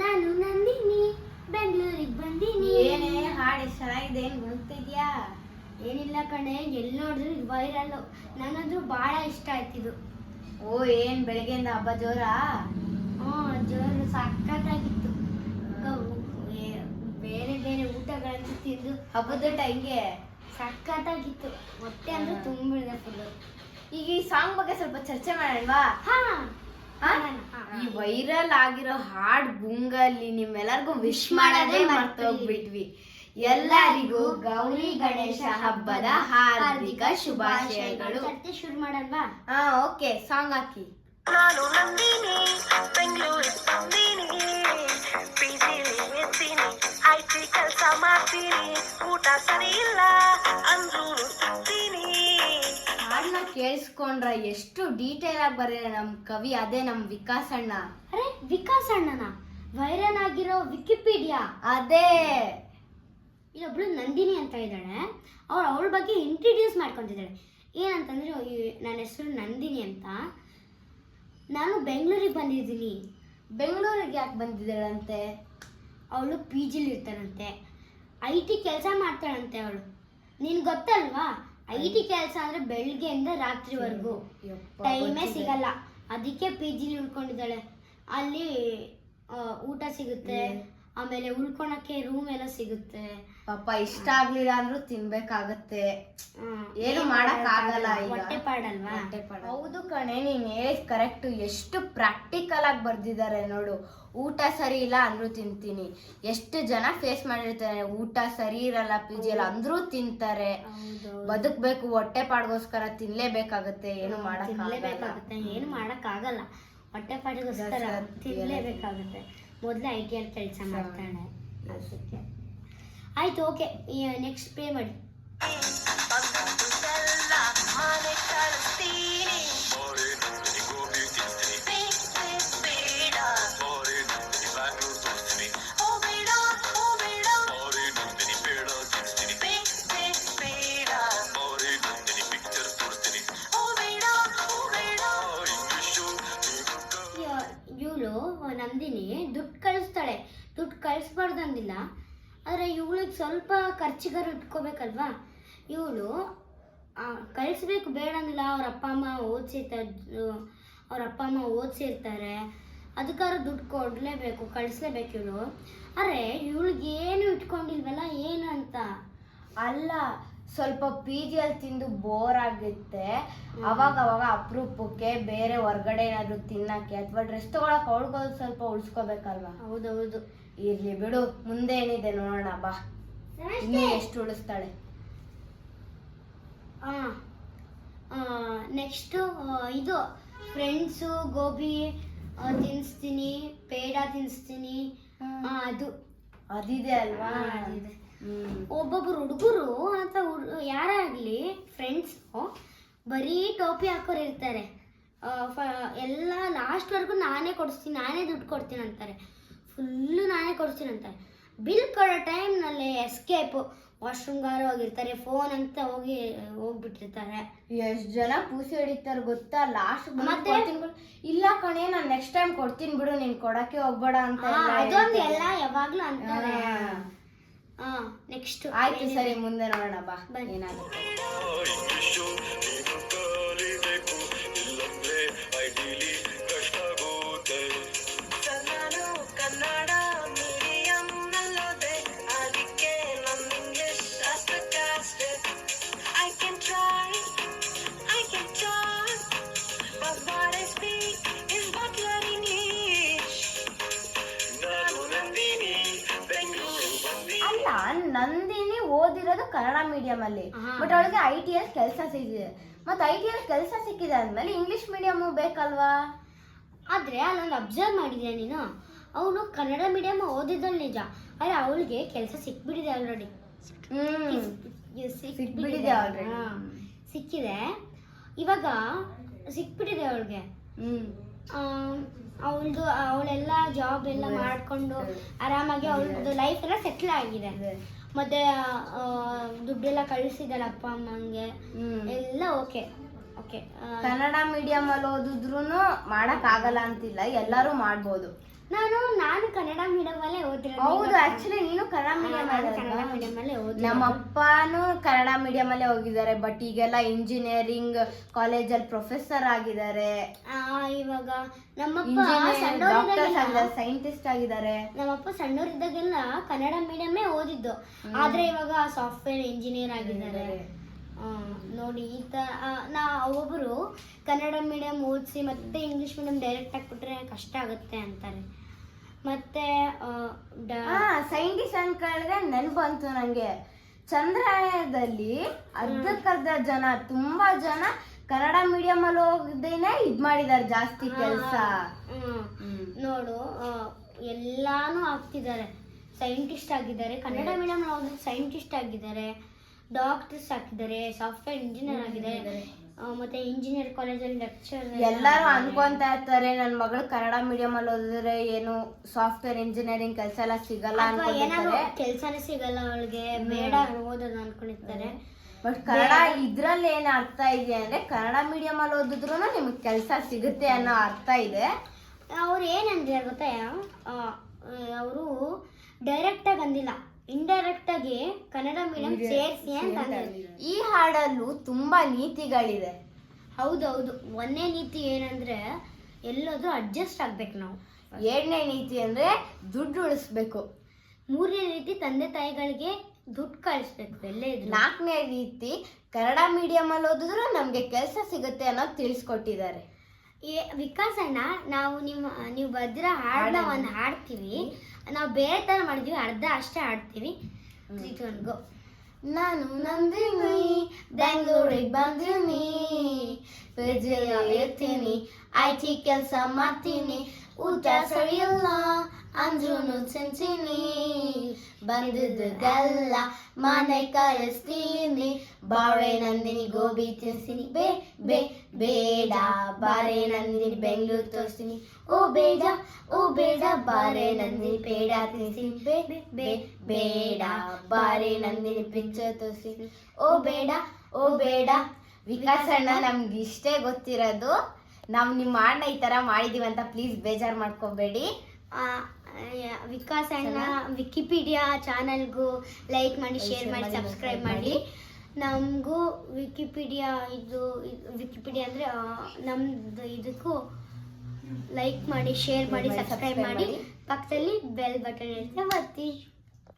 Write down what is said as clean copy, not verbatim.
ನಾನು ನಂದಿನಿ ಬೆಂಗಳೂರಿಗೆ ಬಂದೀನಿ. ಏನೇ ಹಾಡು ಎಷ್ಟು ಚೆನ್ನಾಗಿದೆ, ಏನು ಗುಣಗ್ತಿದ್ಯಾ? ಏನಿಲ್ಲ ಕಣೆ, ಎಲ್ಲಿ ನೋಡಿದ್ರು ಇದು ವೈರಲ್. ನನಗಂತೂ ಭಾಳ ಇಷ್ಟ ಆಯ್ತಿದು. ಓ, ಏನ್ ಬೆಳಗ್ಗೆಯಿಂದ ಹಬ್ಬ ಜೋರಾ? ಜೋರು ಸಖತ್ತಾಗಿತ್ತು. ಬೇರೆ ಬೇರೆ ಊಟಗಳನ್ನು ತಿಂದು ಹಬ್ಬದ ಟೈಮ್ಗೆ ಸಖತ್ತಾಗಿತ್ತು. ಹೊಟ್ಟೆ ಅಂದ್ರೆ ತುಂಬಿಳಿದೆ ಫುಲ್ಲು. ಈಗ ಈ ಸಾಂಗ್ ಬಗ್ಗೆ ಸ್ವಲ್ಪ ಚರ್ಚೆ ಮಾಡೋಣವಾ? ಈ ವೈರಲ್ ಆಗಿರೋ ಹಾಡ್ ಗುಂಗಲ್ಲಿ ನಿಮ್ಮೆಲ್ಲರಿಗೂ ವಿಶ್ ಮಾಡೋದೇ ಮರ್ತೋಗ್ಬಿಟ್ವಿ. ಎಲ್ಲರಿಗೂ ಗೌರಿ ಗಣೇಶ ಹಬ್ಬದ ಹಾರ್ದಿಕ ಶುಭಾಶಯಗಳು. ಶುರು ಮಾಡಲ್ವಾ? ಓಕೆ, ಸಾಂಗ್ ಹಾಕಿ. ನಾನು ನಂದಿನಿ ಬೆಂಗಳೂರಿಗೆ ಬಂದೀನಿ, ಪಿಜಿಲಿ ಎತ್ತೀನಿ, ಐಟಿ ಕೆಲಸ ಮಾಡ್ತೀನಿ, ಊಟ ಸರಿ ಇಲ್ಲ ಅಂದ್ರೂ ಸಿಗ್ತೀನಿ. ಹಾಡನ್ನ ಕೇಳಿಸ್ಕೊಂಡ್ರ ಎಷ್ಟು ಡೀಟೇಲ್ ಆಗಿ ಬರೀರ ನಮ್ ಕವಿ, ಅದೇ ನಮ್ ವಿಕಾಸ್ ಅಣ್ಣ. ಅರೆ, ವಿಕಾಸ್ ಅಣ್ಣನ ವೈರಲ್ ಆಗಿರೋ ವಿಕಿಪೀಡಿಯಾ ಅದೇ. ಇಲ್ಲೊಬ್ಳು ನಂದಿನಿ ಅಂತ ಇದ್ದಾಳೆ. ಅವಳ ಬಗ್ಗೆ ಇಂಟ್ರಡ್ಯೂಸ್ ಮಾಡ್ಕೊತಿದ್ದಾಳೆ. ಏನಂತಂದ್ರೆ, ನನ್ನ ಹೆಸರು ನಂದಿನಿ ಅಂತ, ನಾನು ಬೆಂಗಳೂರಿಗೆ ಬಂದಿದ್ದೀನಿ. ಬೆಂಗಳೂರಿಗೆ ಯಾಕೆ ಬಂದಿದ್ದಾಳಂತೆ? ಅವಳು ಪಿ ಜಿಲಿ ಇರ್ತಾಳಂತೆ, IT ಕೆಲಸ ಮಾಡ್ತಾಳಂತೆ ಅವಳು. ನಿನ್ ಗೊತ್ತಲ್ವಾ, IT ಕೆಲಸ ಅಂದ್ರೆ ಬೆಳಗ್ಗೆಯಿಂದ ರಾತ್ರಿವರೆಗೂ ಟೈಮೇ ಸಿಗಲ್ಲ. ಅದಕ್ಕೆ ಪಿ ಜಿಲಿ ಉಳ್ಕೊಂಡಿದ್ದಾಳೆ. ಅಲ್ಲಿ ಊಟ ಸಿಗುತ್ತೆ, ಆಮೇಲೆ ಉಳ್ಕೊಳಕ್ಕೆ ರೂಮ್ ಎಲ್ಲ ಸಿಗುತ್ತೆ. ಪಾಪ ಇಷ್ಟ ಆಗ್ಲಿಲ್ಲ ಅಂದ್ರೂ ತಿನ್ಬೇಕಾಗತ್ತೆ, ಏನು ಮಾಡಕ್ ಆಗಲ್ಲ. ಹೊಟ್ಟೆ ಪಾಡಲ್ವಾ? ಹೌದು ಕಣೆ, ನೀನ್ ಹೇಳಿದ್ ಕರೆಕ್ಟ್. ಎಷ್ಟು ಪ್ರಾಕ್ಟಿಕಲ್ ಆಗಿ ಬರ್ದಿದ್ದಾರೆ ನೋಡು. ಊಟ ಸರಿ ಇಲ್ಲ ಅಂದ್ರೂ ತಿಂತೀನಿ. ಎಷ್ಟು ಜನ ಫೇಸ್ ಮಾಡಿರ್ತಾರೆ, ಊಟ ಸರಿ ಇರಲ್ಲ ಪಿ ಜಿ ಎಲ್ಲ ಅಂದ್ರೂ ತಿಂತಾರೆ. ಬದುಕ್ಬೇಕು, ಹೊಟ್ಟೆ ಪಾಡ್ಗೋಸ್ಕರ ತಿನ್ಲೇಬೇಕಾಗತ್ತೆ, ಏನು ಮಾಡಕ್ಕಾಗತ್ತೆ. ಏನು ಮಾಡಕ್ ಆಗಲ್ಲ, ಹೊಟ್ಟೆ ಪಾಡಿಗೋಸ್ಕರ ತಿನ್ಲೇಬೇಕಾಗುತ್ತೆ. ಮೊದಲು IT ಅಲ್ಲಿ ಕೆಲಸ ಮಾಡ್ತಾಳೆ, ಅದಕ್ಕೆ. ಆಯ್ತು, ಓಕೆ, ನೆಕ್ಸ್ಟ್ ಪೇ ಮಾಡಿ. ಇವಳು ನಂದಿನಿ ದುಡ್ಡು ಕಳಿಸ್ತಾಳೆ. ದುಡ್ಡು ಕಳಿಸ್ಬಾರ್ದಂದಿಲ್ಲ, ಆದರೆ ಇವಳಿಗೆ ಸ್ವಲ್ಪ ಖರ್ಚಿಗಾರು ಇಟ್ಕೋಬೇಕಲ್ವಾ. ಇವಳು ಕಳಿಸ್ಬೇಕು ಬೇಡ ಅಂದಿಲ್ಲ. ಅವ್ರ ಅಪ್ಪ ಅಮ್ಮ ಓದಿಸಿರ್ತಾರೆ, ಅದಕ್ಕಾದ್ರೂ ದುಡ್ಡು ಕೊಡಲೇಬೇಕು, ಕಳಿಸ್ಲೇಬೇಕು ಇವಳು. ಅರೆ, ಇವಳಿಗೇನು ಇಟ್ಕೊಂಡಿಲ್ವಲ್ಲ, ಏನು ಅಂತ ಅಲ್ಲ. ಸ್ವಲ್ಪ ಪಿ ಜಿಯಲ್ಲಿ ತಿಂದು ಬೋರ್ ಆಗುತ್ತೆ, ಅವಾಗ ಅಪರೂಪಕ್ಕೆ ಬೇರೆ ಹೊರ್ಗಡೆ ಏನಾದ್ರು ತಿನ್ನಕ್ಕೆ ಅಥವಾ ಡ್ರೆಸ್ ತಗೊಳಕ್ ಅವಳಿಗೋದು ಸ್ವಲ್ಪ ಉಳಿಸ್ಕೋಬೇಕಲ್ವಾ? ಹೌದೌದು, ಇರ್ಲಿ ಬಿಡು, ಮುಂದೆ ಏನಿದೆ ನೋಡೋಣ ಬಾ. ಇನ್ನೂ ಎಷ್ಟು ಉಳಿಸ್ತಾಳೆ. ನೆಕ್ಸ್ಟು ಇದು ಫ್ರೆಂಡ್ಸು ಗೋಬಿ ತಿನ್ನಿಸ್ತೀನಿ, ಪೇಡ ತಿನ್ನಿಸ್ತೀನಿ, ಅದು ಅದಿದೆ ಅಲ್ವಾ? ಅದಿದೆ. ಒಬ್ಬೊಬ್ರು ಹುಡುಗರು ಅಂತ ಯಾರೇ ಆಗಲಿ ಫ್ರೆಂಡ್ಸು ಬರೀ ಟೋಪಿ ಹಾಕೋರು ಇರ್ತಾರೆ. ಎಲ್ಲ ಲಾಸ್ಟ್ವರೆಗೂ ನಾನೇ ಕೊಡಿಸ್ತೀನಿ, ನಾನೇ ದುಡ್ಡು ಕೊಡ್ತೀನಿ ಅಂತಾರೆ. ಫುಲ್ಲು ನಾನೇ ಕೊಡಿಸ್ತೀನಿ ಅಂತಾರೆ. ಬಿಲ್ ಕೊಡೋ ಟೈಮ್ನಲ್ಲಿ ಎಸ್ಕೇಪು, ವಾಶ್ರೂಮ್ಗಾರು ಹೋಗಿರ್ತಾರೆ, ಫೋನ್ ಅಂತ ಹೋಗ್ಬಿಟ್ಟಿರ್ತಾರೆ. ಎಷ್ಟು ಜನ ಪೂಸಿ ಹೊಡಿತಾರೆ ಗೊತ್ತಾ? ಲಾಸ್ಟ್ ಮತ್ತೆ ಇಲ್ಲ ಕಣೆ, ನಾನು ನೆಕ್ಸ್ಟ್ ಟೈಮ್ ಕೊಡ್ತೀನಿ ಬಿಡು, ನೀನ್ ಕೊಡಕ್ಕೆ ಹೋಗ್ಬೇಡ ಅಂತ. ಅದೊಂದು ಎಲ್ಲ ಯಾವಾಗ್ಲೂ ಅಂತಾರೆ. ನೆಕ್ಸ್ಟ್ ಆಯ್ತು, ಸರಿ, ಮುಂದೆ ನೋಡೋಣ ಬಾ ಏನಾಗುತ್ತೆ. ಕನ್ನಡ ಮೀಡಿಯಂ ನಲ್ಲೋದೆ, ಅದಕ್ಕೆ ನನ್ನ English ಅಷ್ಟಕ್ಕಷ್ಟೇ. I can try, but what I speak is not very niche. ನಾನು ನಂದಿನಿ ಬೆಂಗಳೂರು ಬಂದಿ. ಅಲ್ಲ, ನಂದಿನಿ ಓದಿರೋದು ಕನ್ನಡ ಮೀಡಿಯಂ ಅಲ್ಲಿ, ಬಟ್ ಅವಳಿಗೆ IT ಅಲ್ಲಿ ಕೆಲಸ ಸಿಕ್ಕಿದೆ. ಮತ್ತೆ IT ಅಲ್ಲಿ ಕೆಲಸ ಸಿಕ್ಕಿದೆ ಅಂದ್ಮೇಲೆ ಇಂಗ್ಲಿಷ್ ಮೀಡಿಯಂ ಬೇಕಲ್ವಾ? ಆದ್ರೆ ಅಲ್ಲೊಂದು ಅಬ್ಸರ್ವ್ ಮಾಡಿದ್ಯಾ ನೀನು, ಅವಳು ಕನ್ನಡ ಮೀಡಿಯಂ ಓದಿದ್ದಳು ನಿಜ, ಆದರೆ ಅವಳಿಗೆ ಕೆಲಸ ಸಿಕ್ಬಿಟ್ಟಿದೆ ಆಲ್ರೆಡಿ. ಸಿಕ್ಬಿಟ್ಟಿದೆ ಆಲ್ರೆಡಿ, ಸಿಕ್ಕಿದೆ ಇವಾಗ, ಸಿಕ್ಬಿಟ್ಟಿದೆ ಅವಳಿಗೆ. ಅವಳೆಲ್ಲ ಜಾಬ್ ಎಲ್ಲ ಮಾಡಿಕೊಂಡು ಆರಾಮಾಗಿ ಅವಳದು ಲೈಫ್ ಎಲ್ಲ ಸೆಟ್ಲ್ ಆಗಿದೆ. ಮತ್ತೆ ದುಡ್ಡೆಲ್ಲ ಕಳಿಸಿದಾಳೆ ಅಪ್ಪ ಅಮ್ಮಂಗೆ ಎಲ್ಲ. ಓಕೆ, ಕನ್ನಡ ಮೀಡಿಯಂ ಅಲ್ಲಿ ಓದಿದ್ರು ಮಾಡಕ್ ಆಗಲ್ಲ ಅಂತಿಲ್ಲ, ಎಲ್ಲರೂ ಮಾಡ್ಬೋದು. ನಾನು ಕನ್ನಡ ಹೌದು, ಆಕ್ಚುಲಿ ನೀನು ಕನ್ನಡ ಮೀಡಿಯಂ ಕನ್ನಡ ಮೀಡಿಯಂ ಅಲ್ಲೇ ಓದಿ. ನಮ್ಮ ಅಪ್ಪನೂ ಕನ್ನಡ ಮೀಡಿಯಂ ಅಲ್ಲೇ ಹೋಗಿದ್ದಾರೆ, ಬಟ್ ಈಗೆಲ್ಲ ಇಂಜಿನಿಯರಿಂಗ್ ಕಾಲೇಜಲ್ಲಿ ಪ್ರೊಫೆಸರ್ ಆಗಿದ್ದಾರೆ, ಇವಾಗ ನಮ್ಮಪ್ಪ ಡಾಕ್ಟರ್ಸ್ ಸಣ್ಣವರಿದ್ದಾಗೆಲ್ಲ ಆಗಿದ್ದಾರೆ, ಸೈಂಟಿಸ್ಟ್ ಆಗಿದ್ದಾರೆ. ನಮ್ಮಪ್ಪ ಸಣ್ಣವರಿದ್ದಾಗೆಲ್ಲ ಕನ್ನಡ ಮೀಡಿಯಮ್ಮೇ ಓದಿದ್ದು, ಆದ್ರೆ ಇವಾಗ ಸಾಫ್ಟ್ವೇರ್ ಇಂಜಿನಿಯರ್ ಆಗಿದ್ದಾರೆ. ನೋಡಿ ಈ ಥರ ಒಬ್ಬೊಬ್ಬರು ಕನ್ನಡ ಮೀಡಿಯಂ ಓದಿಸಿ ಮತ್ತೆ ಇಂಗ್ಲೀಷ್ ಮೀಡಿಯಂ ಡೈರೆಕ್ಟ್ ಆಗಿಬಿಟ್ರೆ ಕಷ್ಟ ಆಗುತ್ತೆ ಅಂತಾರೆ. ಮತ್ತೆ ಸೈಂಟಿಸ್ಟ್ ಅನ್ಕೊಂಡ್ರೆ ನೆನಪು ಬಂತು ನಂಗೆ, ಚಂದ್ರಯಾನದಲ್ಲಿ ಅರ್ಧಕ್ಕರ್ಧ ಜನ, ತುಂಬಾ ಜನ ಕನ್ನಡ ಮೀಡಿಯಂ ಅಲ್ಲಿ ಹೋಗದೇನೆ ಇದ್ ಮಾಡಿದಾರೆ ಜಾಸ್ತಿ ಕೆಲಸ. ನೋಡು ಎಲ್ಲಾನು ಆಗ್ತಿದ್ದಾರೆ, ಸೈಂಟಿಸ್ಟ್ ಆಗಿದ್ದಾರೆ, ಕನ್ನಡ ಮೀಡಿಯಂ ಹೋಗಿ ಸೈಂಟಿಸ್ಟ್ ಆಗಿದ್ದಾರೆ, ಡಾಕ್ಟರ್ಸ್ ಆಗಿದ್ದಾರೆ, ಸಾಫ್ಟ್ವೇರ್ ಇಂಜಿನಿಯರ್ ಆಗಿದ್ದಾರೆ, ಮತ್ತೆ ಇಂಜಿನಿಯರ್ ಕಾಲೇಜಲ್ಲಿ ಲೆಕ್ಚರ್. ಎಲ್ಲರೂ ಅನ್ಕೊಂತ ಇರ್ತಾರೆ ನನ್ನ ಮಗಳು ಕನ್ನಡ ಮೀಡಿಯಂ ಅಲ್ಲಿ ಓದಿದ್ರೆ ಏನು ಸಾಫ್ಟ್ವೇರ್ ಇಂಜಿನಿಯರಿಂಗ್ ಕೆಲಸ ಎಲ್ಲ ಸಿಗಲ್ಲ ಅನ್ಕೊಂಡಿರ್ತಾರೆ, ಕೆಲ್ಸನೇ ಸಿಗಲ್ಲ ಅವಳಿಗೆ, ಬೇಡ ಓದೋದು ಅನ್ಕೊಂಡಿರ್ತಾರೆ. ಬಟ್ ಕನ್ನಡ ಇದ್ರಲ್ಲಿ ಏನ್ ಅರ್ಥ ಇದೆ ಅಂದ್ರೆ ಕನ್ನಡ ಮೀಡಿಯಂ ಅಲ್ಲಿ ಓದಿದ್ರು ನಿಮ್ಗೆ ಕೆಲಸ ಸಿಗುತ್ತೆ ಅನ್ನೋ ಅರ್ಥ ಇದೆ. ಅವ್ರು ಏನಂದ್ರೆ ಗೊತ್ತಾ, ಅವರು ಡೈರೆಕ್ಟ್ ಆಗಿ ಅಂದಿಲ್ಲ, ಇಂಡೈರೆಕ್ಟ್ ಆಗಿ ಕನ್ನಡ ಮೀಡಿಯಂ ಸೇರಿಸಿ ಅಂತ ಅಂದ್ರು. ಈ ಹಾಡಲ್ಲೂ ತುಂಬಾ ನೀತಿಗಳಿದೆ. ಹೌದೌದು. ಒಂದನೇ ನೀತಿ ಏನಂದ್ರೆ ಎಲ್ಲದೂ ಅಡ್ಜಸ್ಟ್ ಆಗ್ಬೇಕು ನಾವು. ಎರಡನೇ ನೀತಿ ಅಂದ್ರೆ ದುಡ್ಡು ಉಳಿಸ್ಬೇಕು. ಮೂರನೇ ನೀತಿ ತಂದೆ ತಾಯಿಗಳಿಗೆ ದುಡ್ಡು ಕಳಿಸ್ಬೇಕು ಎಲ್ಲೇ ಇದ್ರು. ನಾಲ್ಕನೇ ರೀತಿ ಕನ್ನಡ ಮೀಡಿಯಂ ಅಲ್ಲಿ ಓದಿದ್ರು ನಮ್ಗೆ ಕೆಲಸ ಸಿಗುತ್ತೆ ಅನ್ನೋದು ತಿಳಿಸ್ಕೊಟ್ಟಿದ್ದಾರೆ. ವಿಕಾಸ್ ಅಣ್ಣ, ನೀವು ಬದ್ರ ಹಾಡನ್ನ ಒಂದು ಹಾಡ್ತೀವಿ, ನಾವು ಬೇರೆ ತರ ಮಾಡಿದ್ವಿ, ಅರ್ಧ ಅಷ್ಟೇ ಹಾಡ್ತೀವಿ. ಗೋ. ನಾನು ನಂದಿನಿ ಬೆಂಗಳೂರಿಗೆ ಬಂದಿನಿ, ಇರ್ತೀನಿ, IT ಕೆಲಸ ಮಾಡ್ತೀನಿ, ಊಟ ಸರಿಯಿಲ್ಲ ಅಂದ್ರೂ ತಿಂತೀನಿ, ಬಂದಿದ್ದೆಲ್ಲ ಮನೆ ಕಳಿಸ್ತೀನಿ, ಬಾರೆ ನಂದಿನಿ ಗೋಬಿ ತಿನ್ಸ್ತೀನಿ, ಬೇಡ ಬಾರೆ ನಂದಿನಿ ಬೆಂಗಳೂರು ತೋರಿಸ್ತೀನಿ, ಓ ಬೇಡ ಬಾರೆ ನಂದಿನಿ ಪೇಡ ತಿನ್ಸ್ತೀನಿ, ಬೇಡ ಬಾರೆ ನಂದಿನಿ ಪಿಕ್ಚರ್ ತೋರಿಸ್ತೀನಿ, ಓ ಬೇಡ. ವಿಕಾಸ್ ಅಣ್ಣ, ನಮ್ಗೆ ಇಷ್ಟೇ ಗೊತ್ತಿರೋದು, ನಾವು ನಿಮ್ಮ ಹಾಡನ್ನ ಈ ತರ ಮಾಡಿದೀವಿ ಅಂತ ಪ್ಲೀಸ್ ಬೇಜಾರು ಮಾಡ್ಕೋಬೇಡಿ. ವಿಕಾಸ್ ಅಣ್ಣ ವಿಕಿಪೀಡಿಯಾ ಚಾನಲ್ಗೂ ಲೈಕ್ ಮಾಡಿ, ಶೇರ್ ಮಾಡಿ, ಸಬ್ಸ್ಕ್ರೈಬ್ ಮಾಡಿ. ನಮಗೂ ವಿಕಿಪೀಡಿಯಾ ಅಂದರೆ ನಮ್ದು ಇದಕ್ಕೂ ಲೈಕ್ ಮಾಡಿ, ಶೇರ್ ಮಾಡಿ, ಸಬ್ಸ್ಕ್ರೈಬ್ ಮಾಡಿ, ಪಕ್ಕದಲ್ಲಿ ಬೆಲ್ ಬಟನ್ ಇರುತ್ತೆ ಒತ್ತಿ.